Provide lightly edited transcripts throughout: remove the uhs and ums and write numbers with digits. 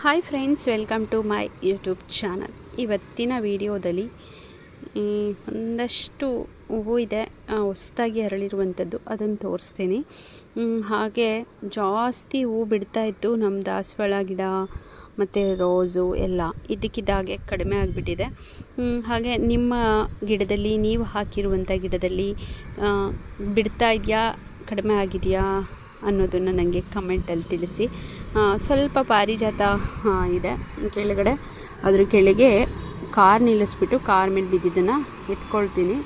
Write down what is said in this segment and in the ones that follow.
Hi friends, welcome to my YouTube channel. ಇವತ್ತಿನ ವಿಡಿಯೋದಲ್ಲಿ ಒಂದಷ್ಟು ಹೂವು ಇದೆ, ಹೊಸದಾಗಿ ಅರಳಿರುವಂಥದ್ದು, ಅದನ್ನು ತೋರಿಸ್ತೀನಿ. ಹಾಗೆ ಜಾಸ್ತಿ ಹೂವು ಬಿಡ್ತಾಯಿತ್ತು ನಮ್ಮ ದಾಸವಾಳ ಗಿಡ ಮತ್ತು ರೋಸು ಎಲ್ಲ ಇದ್ದಕ್ಕಿದ್ದಾಗೆ ಕಡಿಮೆ ಆಗಿಬಿಟ್ಟಿದೆ. ಹಾಗೆ ನಿಮ್ಮ ಗಿಡದಲ್ಲಿ, ನೀವು ಹಾಕಿರುವಂಥ ಗಿಡದಲ್ಲಿ ಬಿಡ್ತಾ ಇದೆಯಾ, ಕಡಿಮೆ ಆಗಿದೆಯಾ ಅನ್ನೋದನ್ನು ನನಗೆ ಕಮೆಂಟಲ್ಲಿ ತಿಳಿಸಿ. ಸ್ವಲ್ಪ ಪಾರಿಜಾತ ಇದೆ ಕೆಳಗಡೆ, ಅದ್ರ ಕೆಳಗೆ ಕಾರ್ ನಿಲ್ಲಿಸ್ಬಿಟ್ಟು ಕಾರ್ ಮೇಲೆ ಬಿದ್ದಿದ್ದನ್ನು ಎತ್ಕೊಳ್ತೀನಿ.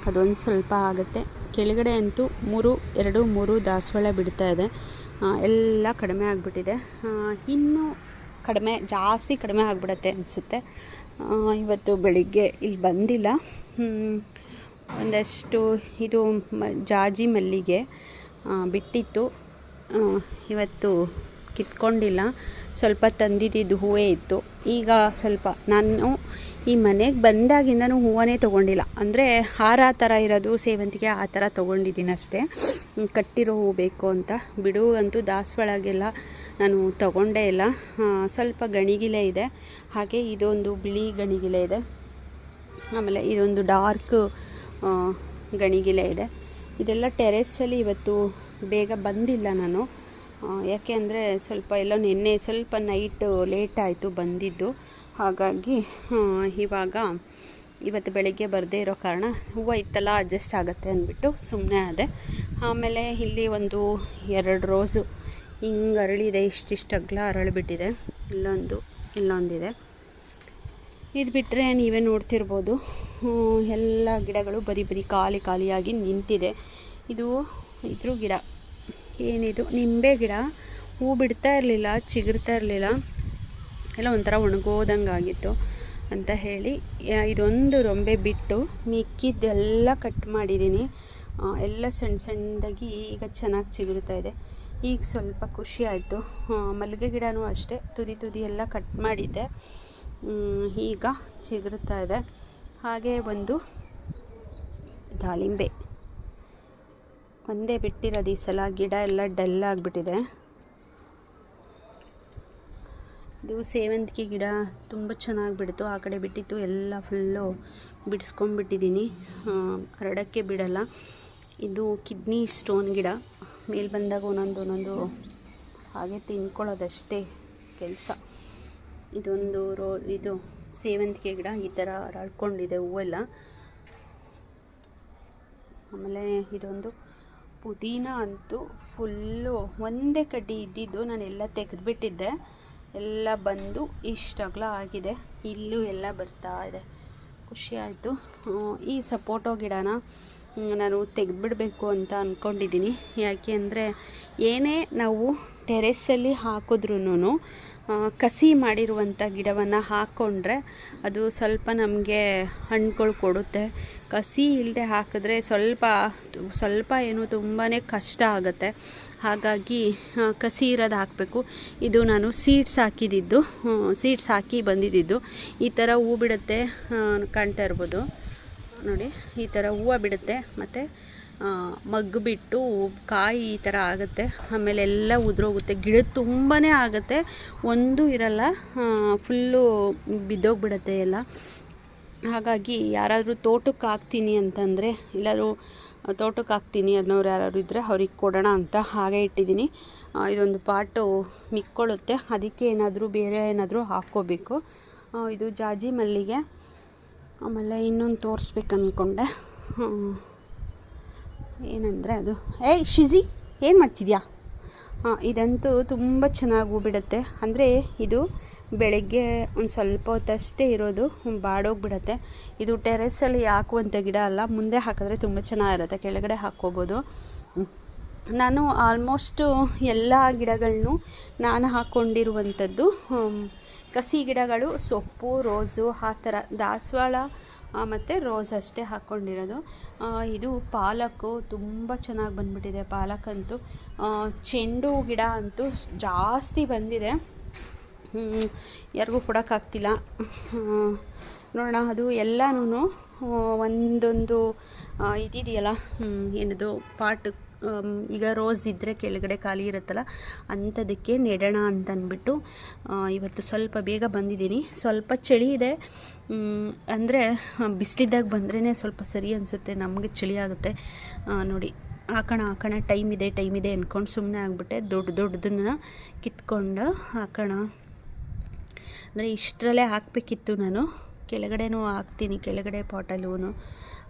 ಅದೊಂದು ಸ್ವಲ್ಪ ಆಗುತ್ತೆ. ಕೆಳಗಡೆ ಅಂತೂ 3 ದಾಸವಾಳ ಬಿಡ್ತಾ ಇದೆ. ಎಲ್ಲ ಕಡಿಮೆ ಆಗಿಬಿಟ್ಟಿದೆ. ಇನ್ನೂ ಜಾಸ್ತಿ ಕಡಿಮೆ ಆಗಿಬಿಡತ್ತೆ ಅನಿಸುತ್ತೆ. ಇವತ್ತು ಬೆಳಿಗ್ಗೆ ಇಲ್ಲಿ ಬಂದಿಲ್ಲ. ಒಂದಷ್ಟು ಇದು ಜಾಜಿ ಮಲ್ಲಿಗೆ ಬಿಟ್ಟಿತ್ತು, ಇವತ್ತು ಕಿತ್ಕೊಂಡಿಲ್ಲ. ಸ್ವಲ್ಪ ತಂದಿದ್ದು ಹೂವೇ ಇತ್ತು. ಈಗ ಸ್ವಲ್ಪ ನಾನು ಈ ಮನೆಗೆ ಬಂದಾಗಿಂದನೂ ಹೂವನ್ನೇ ತೊಗೊಂಡಿಲ್ಲ. ಅಂದರೆ ಹಾರ ಥರ ಇರೋದು ಸೇವಂತಿಗೆ ಆ ಥರ ತೊಗೊಂಡಿದ್ದೀನಿ ಅಷ್ಟೇ. ಕಟ್ಟಿರೋ ಹೂವು ಬೇಕು ಅಂತ. ಬಿಡುವಂತೂ ದಾಸವಾಳಗೆಲ್ಲ ನಾನು ತೊಗೊಂಡೇ ಇಲ್ಲ. ಸ್ವಲ್ಪ ಗಣಿಗಿಲೆ ಇದೆ, ಹಾಗೆ ಇದೊಂದು ಬಿಳಿ ಗಣಿಗಿಲೆ ಇದೆ, ಆಮೇಲೆ ಇದೊಂದು ಡಾರ್ಕ್ ಗಣಿಗಿಲೆ ಇದೆ. ಇದೆಲ್ಲ ಟೆರೆಸ್ಸಲ್ಲಿ ಇವತ್ತು ಬೇಗ ಬಂದಿಲ್ಲ ನಾನು. ಯಾಕೆ ಅಂದರೆ ಸ್ವಲ್ಪ ಎಲ್ಲ ನಿನ್ನೆ ಸ್ವಲ್ಪ ನೈಟ್ ಲೇಟ್ ಆಯಿತು ಬಂದಿದ್ದು. ಹಾಗಾಗಿ ಇವತ್ತು ಬೆಳಗ್ಗೆ ಬರದೇ ಇರೋ ಕಾರಣ ಹೂವು ಇತ್ತಲ್ಲ ಅಡ್ಜಸ್ಟ್ ಆಗುತ್ತೆ ಅಂದ್ಬಿಟ್ಟು ಸುಮ್ಮನೆ ಆದೆ. ಆಮೇಲೆ ಇಲ್ಲಿ 2 ರೋಸು ಹಿಂಗೆ ಅರಳಿದೆ, ಇಷ್ಟಿಷ್ಟು ಅಗಲ ಅರಳಿಬಿಟ್ಟಿದೆ. ಇಲ್ಲೊಂದಿದೆ. ಇದು ಬಿಟ್ಟರೆ ನೀವೇ ನೋಡ್ತಿರ್ಬೋದು, ಎಲ್ಲ ಗಿಡಗಳು ಬರೀ ಖಾಲಿಯಾಗಿ ನಿಂತಿದೆ. ಇದ್ರ ಗಿಡ ಏನಿದು, ನಿಂಬೆ ಗಿಡ. ಹೂ ಬಿಡ್ತಾ ಇರಲಿಲ್ಲ, ಚಿಗುರ್ತಾ ಇರಲಿಲ್ಲ, ಎಲ್ಲ ಒಂಥರ ಒಣಗೋದಂಗೆ ಆಗಿತ್ತು ಅಂತ ಹೇಳಿ ಇದೊಂದು ರೊಂಬೆ ಬಿಟ್ಟು ಮಿಕ್ಕಿದ್ದೆಲ್ಲ ಕಟ್ ಮಾಡಿದ್ದೀನಿ. ಎಲ್ಲ ಸಣ್ಣದಾಗಿ ಈಗ ಚೆನ್ನಾಗಿ ಚಿಗುರ್ತಾ ಇದೆ. ಈಗ ಸ್ವಲ್ಪ ಖುಷಿ ಆಯಿತು. ಮಲ್ಲಿಗೆ ಗಿಡನೂ ಅಷ್ಟೇ, ತುದಿ ಎಲ್ಲ ಕಟ್ ಮಾಡಿದ್ದೆ, ಈಗ ಚಿಗುರ್ತಾ ಇದೆ. ಹಾಗೆ ಒಂದು ದಾಳಿಂಬೆ ಒಂದೇ ಬಿಟ್ಟಿರೋದು. ಈ ಸಲ ಗಿಡ ಎಲ್ಲ ಡಲ್ ಆಗಿಬಿಟ್ಟಿದೆ. ಇದು ಸೇವಂತಿಗೆ ಗಿಡ ತುಂಬ ಚೆನ್ನಾಗಿ ಬಿಡ್ತು. ಆ ಕಡೆ ಬಿಟ್ಟಿತ್ತು, ಎಲ್ಲ ಫುಲ್ಲು ಬಿಡಿಸ್ಕೊಂಡ್ಬಿಟ್ಟಿದ್ದೀನಿ, ಹರಡೋಕ್ಕೆ ಬಿಡಲ್ಲ. ಇದು ಕಿಡ್ನಿ ಸ್ಟೋನ್ ಗಿಡ. ಮೇಲೆ ಬಂದಾಗ ಒಂದೊಂದು ಹಾಗೆ ತಿನ್ಕೊಳ್ಳೋದಷ್ಟೇ ಕೆಲಸ. ಇದು ಸೇವಂತಿಗೆ ಗಿಡ ಈ ಥರ ಹರಳ್ಕೊಂಡಿದೆ ಹೂವೆಲ್ಲ. ಆಮೇಲೆ ಇದೊಂದು ಪುದೀನ ಅಂತೂ ಫುಲ್ಲು ಒಂದೇ ಕಡ್ಡಿ ಇದ್ದಿದ್ದು ನಾನೆಲ್ಲ ತೆಗೆದುಬಿಟ್ಟಿದ್ದೆ. ಎಲ್ಲ ಬಂದು ಇಷ್ಟಗಲ ಆಗಿದೆ. ಇಲ್ಲೂ ಎಲ್ಲ ಬರ್ತಾ ಇದೆ. ಖುಷಿ ಆಯಿತು. ಈ ಸಪೋಟೊ ಗಿಡನ ನಾನು ತೆಗೆದುಬಿಡಬೇಕು ಅಂತ ಅಂದ್ಕೊಂಡಿದ್ದೀನಿ. ಯಾಕೆ ಅಂದರೆ ಏನೇ ನಾವು ಟೆರೆಸ್ಸಲ್ಲಿ ಹಾಕಿದ್ರೂ ಕಸಿ ಮಾಡಿರುವಂಥ ಗಿಡವನ್ನು ಹಾಕ್ಕೊಂಡ್ರೆ ಅದು ಸ್ವಲ್ಪ ನಮಗೆ ಹಣ್ಣುಗಳು ಕೊಡುತ್ತೆ. ಕಸಿ ಇಲ್ಲದೆ ಹಾಕಿದ್ರೆ ಸ್ವಲ್ಪ ಏನು ತುಂಬಾ ಕಷ್ಟ ಆಗುತ್ತೆ. ಹಾಗಾಗಿ ಕಸಿ ಇರೋದು ಹಾಕಬೇಕು. ಇದು ನಾನು ಸೀಡ್ಸ್ ಹಾಕಿ ಬಂದಿದ್ದು. ಈ ಥರ ಹೂ ಬಿಡುತ್ತೆ, ಕಾಣ್ತಾ ಇರ್ಬೋದು ನೋಡಿ. ಈ ಥರ ಹೂವು ಬಿಡುತ್ತೆ, ಮತ್ತು ಮಗ್ಗು ಬಿಟ್ಟು ಕಾಯಿ ಈ ಥರ ಆಗುತ್ತೆ. ಆಮೇಲೆ ಎಲ್ಲ ಉದುರೋಗುತ್ತೆ. ಗಿಡ ತುಂಬಾ ಆಗುತ್ತೆ, ಒಂದು ಇರಲ್ಲ, ಫುಲ್ಲು ಬಿದ್ದೋಗ್ಬಿಡುತ್ತೆ ಎಲ್ಲ. ಹಾಗಾಗಿ ಯಾರಾದರೂ ತೋಟಕ್ಕೆ ಹಾಕ್ತೀನಿ ಅಂತಂದರೆ, ಎಲ್ಲರೂ ತೋಟಕ್ಕೆ ಹಾಕ್ತೀನಿ ಅನ್ನೋರು ಯಾರಾದ್ರು ಇದ್ದರೆ ಅವ್ರಿಗೆ ಕೊಡೋಣ ಅಂತ ಹಾಗೆ ಇಟ್ಟಿದ್ದೀನಿ. ಇದೊಂದು ಪಾಟು ಮಿಕ್ಕೊಳ್ಳುತ್ತೆ, ಅದಕ್ಕೆ ಬೇರೆ ಏನಾದರೂ ಹಾಕ್ಕೋಬೇಕು. ಇದು ಜಾಜಿ ಮಲ್ಲಿಗೆ. ಆಮೇಲೆ ಇನ್ನೊಂದು ತೋರಿಸ್ಬೇಕು ಅಂದ್ಕೊಂಡೆ. ಏನಂದರೆ ಅದು ಶಿಜಿ ಏನು ಮಾಡ್ತಿದ್ಯಾ? ಇದಂತೂ ತುಂಬ ಚೆನ್ನಾಗಿ ಹೂ ಬಿಡುತ್ತೆ. ಅಂದರೆ ಇದು ಬೆಳಗ್ಗೆ ಒಂದು ಸ್ವಲ್ಪ ಹೊತ್ತಷ್ಟೇ ಇರೋದು, ಬಾಡೋಗ್ಬಿಡುತ್ತೆ. ಇದು ಟೆರೆಸ್ಸಲ್ಲಿ ಹಾಕುವಂಥ ಗಿಡ ಅಲ್ಲ, ಮುಂದೆ ಹಾಕಿದ್ರೆ ತುಂಬ ಚೆನ್ನಾಗಿರುತ್ತೆ, ಕೆಳಗಡೆ ಹಾಕ್ಕೋಬೋದು. ನಾನು ಆಲ್ಮೋಸ್ಟು ಎಲ್ಲ ಗಿಡಗಳನ್ನೂ ನಾನು ಹಾಕ್ಕೊಂಡಿರುವಂಥದ್ದು ಕಸಿ ಗಿಡಗಳು, ಸೊಪ್ಪು, ರೋಸು ಆ ಥರ. ದಾಸವಾಳ ಮತ್ತು ರೋಸ್ ಅಷ್ಟೇ ಹಾಕ್ಕೊಂಡಿರೋದು. ಇದು ಪಾಲಕ್ಕು ತುಂಬ ಚೆನ್ನಾಗಿ ಬಂದುಬಿಟ್ಟಿದೆ. ಪಾಲಕ್ಕಂತೂ ಚೆಂಡು ಗಿಡ ಅಂತೂ ಜಾಸ್ತಿ ಬಂದಿದೆ, ಯಾರಿಗೂ ಕೊಡೋಕ್ಕಾಗ್ತಿಲ್ಲ. ನೋಡೋಣ, ಅದು ಎಲ್ಲನೂ ಒಂದೊಂದು ಇದಿದೆಯಲ್ಲ, ಏನದು ಪಾಟ್ ಈಗ ರೋಸ್ ಇದ್ದರೆ ಕೆಳಗಡೆ ಖಾಲಿ ಇರುತ್ತಲ್ಲ ಅಂಥದಕ್ಕೆ ನೆಡೋಣ ಅಂತ ಅಂದ್ಬಿಟ್ಟು ಇವತ್ತು ಸ್ವಲ್ಪ ಬೇಗ ಬಂದಿದ್ದೀನಿ. ಸ್ವಲ್ಪ ಚಳಿ ಇದೆ, ಅಂದರೆ ಬಿಸಿಲಿದ್ದಾಗ ಬಂದ್ರೇ ಸ್ವಲ್ಪ ಸರಿ ಅನಿಸುತ್ತೆ, ನಮಗೆ ಚಳಿ ಆಗುತ್ತೆ. ನೋಡಿ ಹಾಕೋಣ ಟೈಮ್ ಇದೆ ಅಂದ್ಕೊಂಡು ಸುಮ್ಮನೆ ಆಗಿಬಿಟ್ಟೆ. ದೊಡ್ಡದನ್ನ ಕಿತ್ಕೊಂಡು ಹಾಕೋಣ ಅಂದರೆ ಇಷ್ಟರಲ್ಲೇ ಹಾಕಬೇಕಿತ್ತು. ನಾನು ಕೆಳಗಡೆನೂ ಹಾಕ್ತೀನಿ, ಕೆಳಗಡೆ ಪಾಟಲ್ಲೂ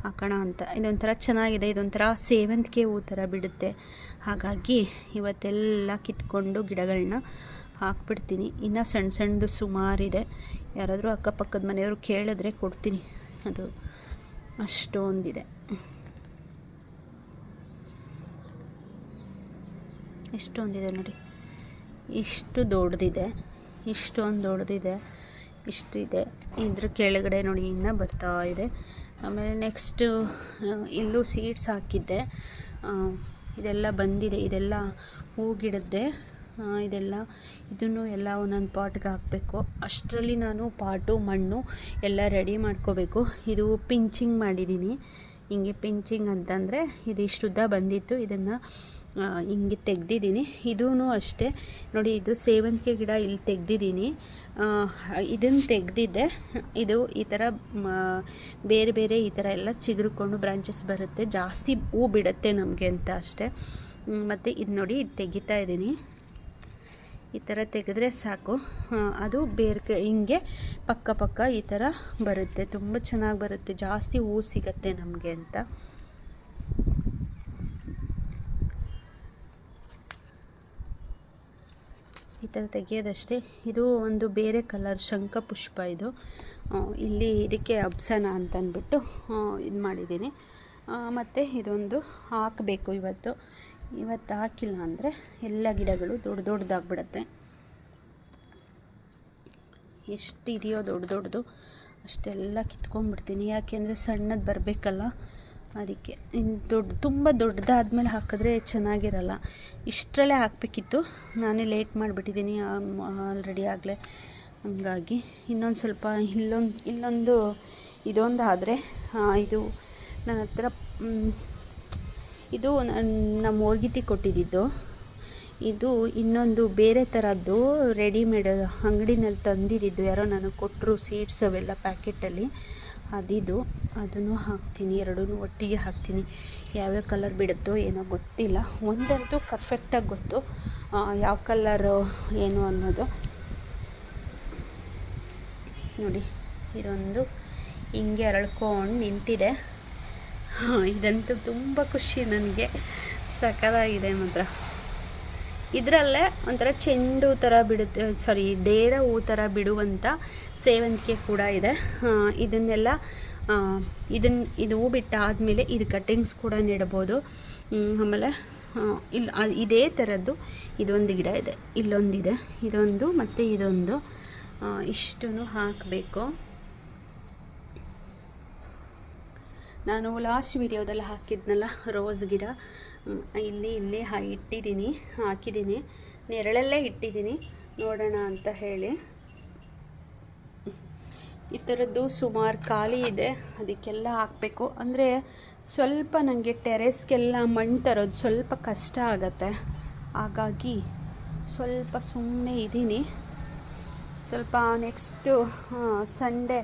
ಹಾಕೋಣ ಅಂತ. ಇದೊಂಥರ ಚೆನ್ನಾಗಿದೆ, ಇದೊಂಥರ ಸೇವಂತಿಗೆ ಹೂ ಥರ ಬಿಡುತ್ತೆ. ಹಾಗಾಗಿ ಇವತ್ತೆಲ್ಲ ಕಿತ್ಕೊಂಡು ಗಿಡಗಳನ್ನ ಹಾಕ್ಬಿಡ್ತೀನಿ. ಇನ್ನು ಸಣ್ಣದು ಸುಮಾರಿದೆ, ಯಾರಾದರೂ ಅಕ್ಕಪಕ್ಕದ ಮನೆಯವರು ಕೇಳಿದ್ರೆ ಕೊಡ್ತೀನಿ. ಅದು ಅಷ್ಟೊಂದಿದೆ. ಎಷ್ಟೊಂದಿದೆ ನೋಡಿ, ಇಷ್ಟು ದೊಡ್ಡದಿದೆ, ಇಷ್ಟೊಂದು ದೊಡ್ಡದಿದೆ, ಇಷ್ಟಿದೆ. ಇದ್ರ ಕೆಳಗಡೆ ನೋಡಿ ಇನ್ನೂ ಬರ್ತಾ ಇದೆ. ಆಮೇಲೆ ನೆಕ್ಸ್ಟು ಇಲ್ಲೂ ಸೀಡ್ಸ್ ಹಾಕಿದ್ದೆ, ಇದೆಲ್ಲ ಬಂದಿದೆ. ಇದೆಲ್ಲ ಹೂ ಗಿಡದ್ದೆ, ಇದನ್ನು ಎಲ್ಲ ಒಂದೊಂದು ಪಾಟ್ಗೆ ಹಾಕಬೇಕು. ಅಷ್ಟರಲ್ಲಿ ನಾನು ಪಾಟು ಮಣ್ಣು ಎಲ್ಲ ರೆಡಿ ಮಾಡ್ಕೋಬೇಕು. ಇದು ಪಿಂಚಿಂಗ್ ಮಾಡಿದ್ದೀನಿ. ಹಿಂಗೆ ಪಿಂಚಿಂಗ್ ಅಂತಂದರೆ ಇದಿಷ್ಟು ಉದ್ದ ಬಂದಿತ್ತು, ಇದನ್ನು ಹಿಂಗೆ ತೆಗ್ದಿದ್ದೀನಿ. ಇದೂ ಅಷ್ಟೇ ನೋಡಿ, ಇದು ಸೇವಂತಿಗೆ ಗಿಡ ಇಲ್ಲಿ ತೆಗ್ದಿದ್ದೀನಿ. ಇದನ್ನು ತೆಗ್ದಿದ್ದೆ. ಇದು ಈ ಥರ ಬೇರೆ ಈ ಥರ ಎಲ್ಲ ಚಿಗುರ್ಕೊಂಡು ಬ್ರಾಂಚಸ್ ಬರುತ್ತೆ, ಜಾಸ್ತಿ ಹೂ ಬಿಡುತ್ತೆ ನಮಗೆ ಅಂತ ಅಷ್ಟೇ. ಮತ್ತು ಇದು ನೋಡಿ, ಇದು ತೆಗಿತಾ ಇದ್ದೀನಿ. ಈ ಥರ ತೆಗೆದ್ರೆ ಸಾಕು, ಅದು ಹಿಂಗೆ ಪಕ್ಕ ಈ ಥರ ಬರುತ್ತೆ. ತುಂಬ ಚೆನ್ನಾಗಿ ಬರುತ್ತೆ, ಜಾಸ್ತಿ ಹೂ ಸಿಗತ್ತೆ ನಮಗೆ ಅಂತ. ಈ ಥರ ತೆಗೆಯೋದಷ್ಟೇ. ಇದು ಒಂದು ಬೇರೆ ಕಲರ್ ಶಂಖಪುಷ್ಪ. ಇದು ಇಲ್ಲಿ ಇದಕ್ಕೆ ಅಬ್ಸನ ಅಂತ ಅಂದ್ಬಿಟ್ಟು ಇದು ಮಾಡಿದ್ದೀನಿ. ಮತ್ತು ಇದೊಂದು ಹಾಕಬೇಕು ಇವತ್ತು ಹಾಕಿಲ್ಲ ಅಂದರೆ ಎಲ್ಲ ಗಿಡಗಳು ದೊಡ್ಡದಾಗ್ಬಿಡುತ್ತೆ. ಎಷ್ಟಿದೆಯೋ ದೊಡ್ಡದು ಅಷ್ಟೆಲ್ಲ ಕಿತ್ಕೊಂಡ್ಬಿಡ್ತೀನಿ. ಯಾಕೆಂದರೆ ಸಣ್ಣದು ಬರಬೇಕಲ್ಲ, ಅದಕ್ಕೆ. ತುಂಬ ದೊಡ್ಡದಾದ್ಮೇಲೆ ಹಾಕಿದ್ರೆ ಚೆನ್ನಾಗಿರಲ್ಲ. ಇಷ್ಟರಲ್ಲೇ ಹಾಕಬೇಕಿತ್ತು, ನಾನೇ ಲೇಟ್ ಮಾಡಿಬಿಟ್ಟಿದ್ದೀನಿ ಆಲ್ರೆಡಿ ಆಗಲೇ. ಹಂಗಾಗಿ ಇನ್ನೊಂದು ಸ್ವಲ್ಪ ಇದೊಂದು ಆದರೆ ಇದು ನನ್ನ ಹತ್ರ ಇದು ನಮ್ಮ ಓರ್ಗಿತಿ ಕೊಟ್ಟಿದ್ದು. ಇದು ಇನ್ನೊಂದು ಬೇರೆ ಥರದ್ದು ರೆಡಿಮೇಡ್ ಅಂಗಡಿನಲ್ಲಿ ತಂದಿದ್ದು, ಯಾರೋ ನನಗೆ ಕೊಟ್ಟರು ಸೀಡ್ಸ್ ಅವೆಲ್ಲ ಪ್ಯಾಕೆಟಲ್ಲಿ. ಅದನ್ನು ಹಾಕ್ತೀನಿ, ಎರಡೂ ಒಟ್ಟಿಗೆ ಹಾಕ್ತೀನಿ. ಯಾವ್ಯಾವ ಕಲರ್ ಬಿಡುತ್ತೋ ಏನೋ ಗೊತ್ತಿಲ್ಲ. ಒಂದಂತೂ ಪರ್ಫೆಕ್ಟಾಗಿ ಗೊತ್ತು, ಯಾವ ಕಲರು ಏನು ಅನ್ನೋದು. ನೋಡಿ, ಇದೊಂದು ಹಿಂಗೆ ಅರಳ್ಕೊಂಡು ನಿಂತಿದೆ. ಇದಂತೂ ತುಂಬ ಖುಷಿ ನನಗೆ, ಸಖತ್ತಾಗಿದೆ ಮಾತ್ರ. ಇದರಲ್ಲೇ ಒಂಥರ ಚೆಂಡು ಥರ ಬಿಡುತ್ತೆ, ಡೇರ ಹೂ ಥರ ಬಿಡುವಂಥ ಸೇವಂತಿಗೆ ಕೂಡ ಇದೆ. ಇದನ್ನೆಲ್ಲ ಇದು ಹೂ ಬಿಟ್ಟಾದಮೇಲೆ ಇದು ಕಟ್ಟಿಂಗ್ಸ್ ಕೂಡ ನೆಡ್ಬೋದು. ಆಮೇಲೆ ಇದೇ ಥರದ್ದು ಇದೊಂದು ಗಿಡ ಇದೆ, ಇಲ್ಲೊಂದಿದೆ, ಇದೊಂದು ಮತ್ತು ಇದೊಂದು, ಇಷ್ಟನ್ನು ಹಾಕಬೇಕು. ನಾನು ಲಾಸ್ಟ್ ವಿಡಿಯೋದಲ್ಲಿ ಹಾಕಿದ್ನಲ್ಲ ರೋಸ್ ಗಿಡ, ಇಲ್ಲಿ ಹಾಕಿದ್ದೀನಿ, ನೆರಳಲ್ಲೇ ಇಟ್ಟಿದ್ದೀನಿ, ನೋಡೋಣ ಅಂತ ಹೇಳಿ. ಈ ಥರದ್ದು ಸುಮಾರು ಖಾಲಿ ಇದೆ, ಅದಕ್ಕೆಲ್ಲ ಹಾಕಬೇಕು. ಅಂದರೆ ಸ್ವಲ್ಪ ನನಗೆ ಟೆರೆಸ್ಗೆಲ್ಲ ಮಣ್ಣು ತರೋದು ಸ್ವಲ್ಪ ಕಷ್ಟ ಆಗತ್ತೆ. ಹಾಗಾಗಿ ಸ್ವಲ್ಪ ಸುಮ್ಮನೆ ಇದ್ದೀನಿ. ಸ್ವಲ್ಪ ನೆಕ್ಸ್ಟು ಸಂಡೇ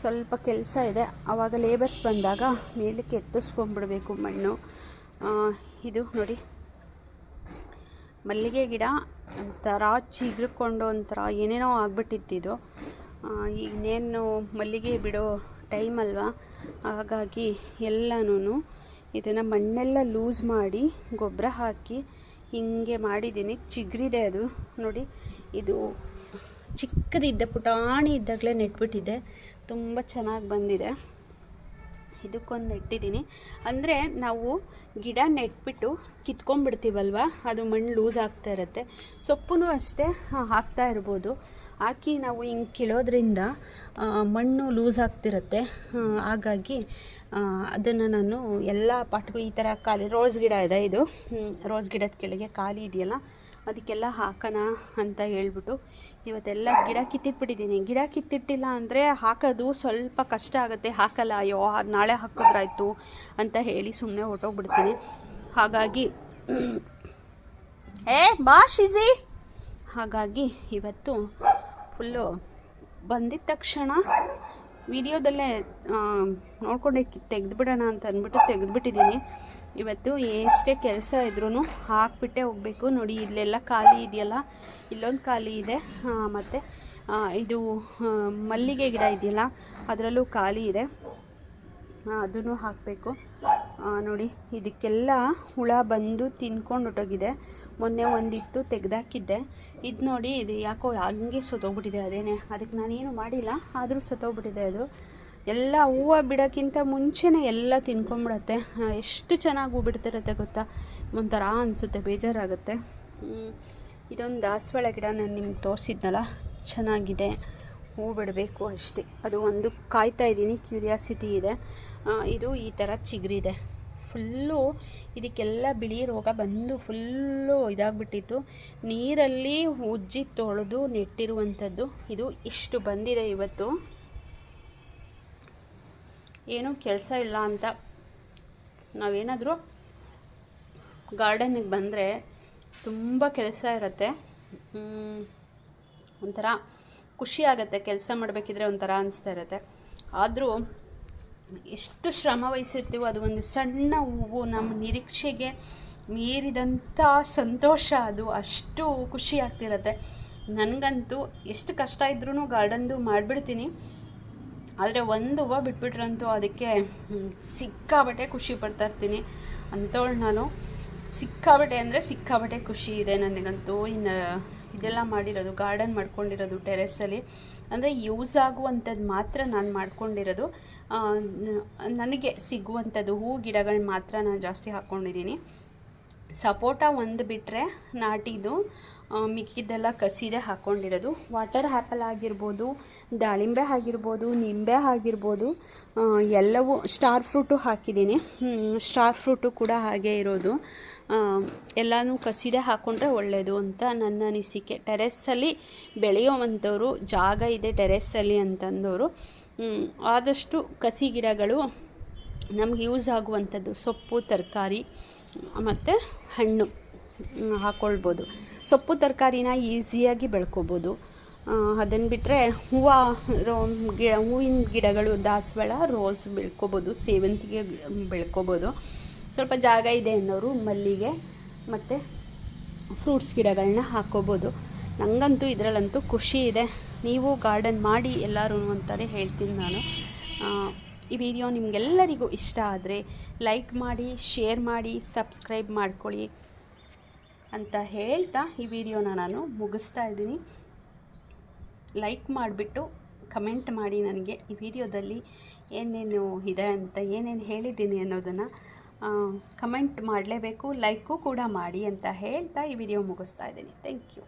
ಸ್ವಲ್ಪ ಕೆಲಸ ಇದೆ, ಆವಾಗ ಲೇಬರ್ಸ್ ಬಂದಾಗ ಮೇಲಕ್ಕೆ ಎತ್ತಿಸ್ಕೊಂಡ್ಬಿಡ್ಬೇಕು ಮಣ್ಣು. ಇದು ನೋಡಿ, ಮಲ್ಲಿಗೆ ಗಿಡ ಒಂಥರ ಚಿಗುರ್ಕೊಂಡು ಒಂಥರ ಏನೇನೋ ಆಗ್ಬಿಟ್ಟಿದ್ದು. ಇನ್ನೇನು ಮಲ್ಲಿಗೆ ಬಿಡೋ ಟೈಮ್ ಅಲ್ವಾ, ಹಾಗಾಗಿ ಎಲ್ಲನೂ ಇದನ್ನು ಮಣ್ಣೆಲ್ಲ ಲೂಸ್ ಮಾಡಿ ಗೊಬ್ಬರ ಹಾಕಿ ಹಿಂಗೆ ಮಾಡಿದ್ದೀನಿ. ಚಿಗುರಿದೆ ಅದು ನೋಡಿ. ಇದು ಚಿಕ್ಕದಿದ್ದ ಪುಟಾಣಿ ಇದ್ದಾಗಲೇ ನೆಟ್ಬಿಟ್ಟಿದ್ದೆ, ತುಂಬ ಚೆನ್ನಾಗಿ ಬಂದಿದೆ. ಇದಕ್ಕೊಂದು ನೆಟ್ಟಿದ್ದೀನಿ. ಅಂದರೆ ನಾವು ಗಿಡ ನೆಟ್ಬಿಟ್ಟು ಕಿತ್ಕೊಂಡ್ಬಿಡ್ತೀವಲ್ವ, ಅದು ಮಣ್ಣು ಲೂಸ್ ಆಗ್ತಾ ಇರುತ್ತೆ. ಸೊಪ್ಪು ಅಷ್ಟೇ ಹಾಕ್ತಾ ಇರ್ಬೋದು. ಹಾಕಿ ನಾವು ಹಿಂಗೆ ಕೀಳೋದ್ರಿಂದ ಮಣ್ಣು ಲೂಸ್ ಆಗ್ತಿರುತ್ತೆ. ಹಾಗಾಗಿ ಅದನ್ನು ನಾನು ಎಲ್ಲ ಪಾಟ್ಗೂ ಈ ಥರ ಖಾಲಿ ರೋಸ್ ಗಿಡ ಇದೆ, ಇದು ರೋಸ್ ಗಿಡದ ಕೆಳಗೆ ಖಾಲಿ ಇದೆಯಲ್ಲ, ಅದಕ್ಕೆಲ್ಲ ಹಾಕೋಣ ಅಂತ ಹೇಳ್ಬಿಟ್ಟು ಇವತ್ತೆಲ್ಲ ಗಿಡ ಕಿತ್ತಿಟ್ಬಿಟ್ಟಿದ್ದೀನಿ. ಗಿಡ ಕಿತ್ತಿಟ್ಟಿಲ್ಲ ಅಂದರೆ ಹಾಕೋದು ಸ್ವಲ್ಪ ಕಷ್ಟ ಆಗುತ್ತೆ, ಹಾಕಲ್ಲ, ಅಯ್ಯೋ ನಾಳೆ ಹಾಕಿದ್ರಾಯ್ತು ಅಂತ ಹೇಳಿ ಸುಮ್ಮನೆ ಹೊಟ್ಟೋಗ್ಬಿಡ್ತೀನಿ. ಹಾಗಾಗಿ ಬಾ ಶಿಜಿ. ಹಾಗಾಗಿ ಇವತ್ತು ಫುಲ್ಲು ಬಂದಿದ್ದ ತಕ್ಷಣ ವಿಡಿಯೋದಲ್ಲೇ ನೋಡ್ಕೊಂಡೆ ತೆಗೆದುಬಿಡೋಣ ಅಂತ ಅಂದ್ಬಿಟ್ಟು ತೆಗೆದುಬಿಟ್ಟಿದ್ದೀನಿ. ಇವತ್ತು ಎಷ್ಟೇ ಕೆಲಸ ಇದ್ರೂ ಹಾಕ್ಬಿಟ್ಟೆ ಹೋಗಬೇಕು. ನೋಡಿ ಇಲ್ಲೆಲ್ಲ ಖಾಲಿ ಇದೆಯಲ್ಲ, ಇಲ್ಲೊಂದು ಖಾಲಿ ಇದೆ, ಮತ್ತು ಇದು ಮಲ್ಲಿಗೆ ಗಿಡ ಇದೆಯಲ್ಲ ಅದರಲ್ಲೂ ಖಾಲಿ ಇದೆ, ಅದನ್ನು ಹಾಕಬೇಕು. ನೋಡಿ ಇದಕ್ಕೆಲ್ಲ ಹುಳ ಬಂದು ತಿನ್ಕೊಂಡು ಹೊಟ್ಟೋಗಿದೆ. ಮೊನ್ನೆ ಒಂದಿತ್ತು ತೆಗೆದಾಕಿದ್ದೆ, ಇದು ನೋಡಿ ಇದು ಯಾಕೋ ಹಂಗೆ ಸತ್ತೋಗ್ಬಿಟ್ಟಿದೆ. ಅದಕ್ಕೆ ನಾನೇನು ಮಾಡಿಲ್ಲ, ಆದರೂ ಸತ್ತೋಗ್ಬಿಟ್ಟಿದೆ. ಅದು ಎಲ್ಲ ಹೂವು ಬಿಡೋಕ್ಕಿಂತ ಮುಂಚೆನೇ ಎಲ್ಲ ತಿನ್ಕೊಂಬಿಡತ್ತೆ. ಎಷ್ಟು ಚೆನ್ನಾಗಿ ಹೂ ಬಿಡ್ತಿರುತ್ತೆ ಗೊತ್ತಾ, ಒಂಥರ ಅನಿಸುತ್ತೆ, ಬೇಜಾರಾಗುತ್ತೆ. ಇದೊಂದು ದಾಸವಾಳ ಗಿಡ ನಾನು ನಿಮ್ಗೆ ತೋರಿಸಿದ್ನಲ್ಲ, ಚೆನ್ನಾಗಿದೆ, ಹೂ ಬಿಡಬೇಕು ಅಷ್ಟೇ. ಅದು ಒಂದು ಕಾಯ್ತಾ ಇದ್ದೀನಿ, ಕ್ಯೂರಿಯಾಸಿಟಿ ಇದೆ. ಇದು ಈ ಥರ ಚಿಗುರಿದೆ, ಫುಲ್ಲು ಇದಕ್ಕೆಲ್ಲ ಬಿಳಿ ರೋಗ ಬಂದು ಫುಲ್ಲು ಇದಾಗಿಬಿಟ್ಟಿತ್ತು. ನೀರಲ್ಲಿ ಉಜ್ಜಿ ತೊಳೆದು ನೆಟ್ಟಿರುವಂಥದ್ದು ಇದು. ಇಷ್ಟು ಬಂದಿದೆ. ಇವತ್ತು ಏನೂ ಕೆಲಸ ಇಲ್ಲ ಅಂತ ನಾವೇನಾದರೂ ಗಾರ್ಡನ್ನಿಗೆ ಬಂದರೆ ತುಂಬ ಕೆಲಸ ಇರುತ್ತೆ, ಒಂಥರ ಖುಷಿ ಆಗುತ್ತೆ. ಕೆಲಸ ಮಾಡಬೇಕಿದ್ರೆ ಒಂಥರ ಅನಿಸ್ತಾ ಇರುತ್ತೆ. ಆದರೂ ಎಷ್ಟು ಶ್ರಮ ವಹಿಸಿರ್ತೀವೋ ಅದು ಒಂದು ಸಣ್ಣ ಹೂವು ನಮ್ಮ ನಿರೀಕ್ಷೆಗೆ ಮೀರಿದಂಥ ಸಂತೋಷ, ಅದು ಅಷ್ಟು ಖುಷಿ ಆಗ್ತಿರುತ್ತೆ. ನನಗಂತೂ ಎಷ್ಟು ಕಷ್ಟ ಇದ್ರೂ ಗಾರ್ಡನ್ದು ಮಾಡಿಬಿಡ್ತೀನಿ, ಆದರೆ ಒಂದು ಹೂವು ಬಿಟ್ಬಿಟ್ರಂತೂ ಅದಕ್ಕೆ ಸಿಕ್ಕಾಬಟ್ಟೆ ಖುಷಿ ಪಡ್ತಾ ಇರ್ತೀನಿ ಅಂಥವಳು ನಾನು. ಸಿಕ್ಕಾಬಟ್ಟೆ ಅಂದರೆ ಸಿಕ್ಕಾಬಟ್ಟೆ ಖುಷಿ ಇದೆ ನನಗಂತೂ. ಇನ್ನು ಇದೆಲ್ಲ ಮಾಡಿರೋದು, ಗಾರ್ಡನ್ ಮಾಡ್ಕೊಂಡಿರೋದು ಟೆರೆಸಲ್ಲಿ, ಅಂದರೆ ಯೂಸ್ ಆಗುವಂಥದ್ದು ಮಾತ್ರ ನಾನು ಮಾಡ್ಕೊಂಡಿರೋದು. ನನಗೆ ಸಿಗುವಂಥದ್ದು ಹೂ ಗಿಡಗಳನ್ನ ಮಾತ್ರ ನಾನು ಜಾಸ್ತಿ ಹಾಕ್ಕೊಂಡಿದ್ದೀನಿ. ಸಪೋಟ ಒಂದು ಬಿಟ್ಟರೆ ನಾಟಿದು, ಮಿಕ್ಕಿದ್ದೆಲ್ಲ ಕಸಿದೆ ಹಾಕ್ಕೊಂಡಿರೋದು. ವಾಟರ್ ಆ್ಯಪಲ್ ಆಗಿರ್ಬೋದು, ದಾಳಿಂಬೆ ಆಗಿರ್ಬೋದು, ನಿಂಬೆ ಆಗಿರ್ಬೋದು, ಎಲ್ಲವೂ. ಸ್ಟಾರ್ ಫ್ರೂಟು ಹಾಕಿದ್ದೀನಿ, ಸ್ಟಾರ್ ಫ್ರೂಟು ಕೂಡ ಹಾಗೆ ಇರೋದು. ಎಲ್ಲನೂ ಕಸಿದೆ ಹಾಕ್ಕೊಂಡ್ರೆ ಒಳ್ಳೆಯದು ಅಂತ ನನ್ನ ಅನಿಸಿಕೆ. ಟೆರೆಸ್ಸಲ್ಲಿ ಬೆಳೆಯೋವಂಥವ್ರು, ಜಾಗ ಇದೆ ಟೆರೆಸ್ಸಲ್ಲಿ ಅಂತಂದವರು ಆದಷ್ಟು ಕಸಿ ಗಿಡಗಳು ನಮ್ಗೆ ಯೂಸ್ ಆಗುವಂಥದ್ದು, ಸೊಪ್ಪು ತರಕಾರಿ ಮತ್ತು ಹಣ್ಣು ಹಾಕ್ಕೊಳ್ಬೋದು. ಸೊಪ್ಪು ತರಕಾರಿನ ಈಸಿಯಾಗಿ ಬೆಳ್ಕೊಬೋದು. ಅದನ್ನು ಬಿಟ್ಟರೆ ಹೂವಿನ ಗಿಡಗಳು, ದಾಸವಾಳ, ರೋಸ್ ಬೆಳ್ಕೊಬೋದು, ಸೇವಂತಿಗೆ ಬೆಳ್ಕೊಬೋದು. ಸ್ವಲ್ಪ ಜಾಗ ಇದೆ ಅನ್ನೋರು ಮಲ್ಲಿಗೆ ಮತ್ತು ಫ್ರೂಟ್ಸ್ ಗಿಡಗಳನ್ನ ಹಾಕ್ಕೋಬೋದು. ನನಗಂತೂ ಇದರಲ್ಲಂತೂ ಖುಷಿ ಇದೆ. ನೀವು ಗಾರ್ಡನ್ ಮಾಡಿ ಎಲ್ಲರೂ ಅಂತಲೇ ಹೇಳ್ತೀನಿ ನಾನು. ಈ ವಿಡಿಯೋ ನಿಮಗೆಲ್ಲರಿಗೂ ಇಷ್ಟ ಆದರೆ ಲೈಕ್ ಮಾಡಿ, ಶೇರ್ ಮಾಡಿ, ಸಬ್ಸ್ಕ್ರೈಬ್ ಮಾಡ್ಕೊಳ್ಳಿ ಅಂತ ಹೇಳ್ತಾ ಈ ವಿಡಿಯೋನ ನಾನು ಮುಗಿಸ್ತಾ ಇದ್ದೀನಿ. ಲೈಕ್ ಮಾಡಿಬಿಟ್ಟು ಕಮೆಂಟ್ ಮಾಡಿ ನನಗೆ ಈ ವಿಡಿಯೋದಲ್ಲಿ ಏನೇನು ಇದೆ ಅಂತ, ಏನೇನು ಹೇಳಿದ್ದೀನಿ ಅನ್ನೋದನ್ನು ಕಮೆಂಟ್ ಮಾಡಲೇಬೇಕು. ಲೈಕು ಕೂಡ ಮಾಡಿ ಅಂತ ಹೇಳ್ತಾ ಈ ವಿಡಿಯೋ ಮುಗಿಸ್ತಾ ಇದ್ದೀನಿ. Thank you.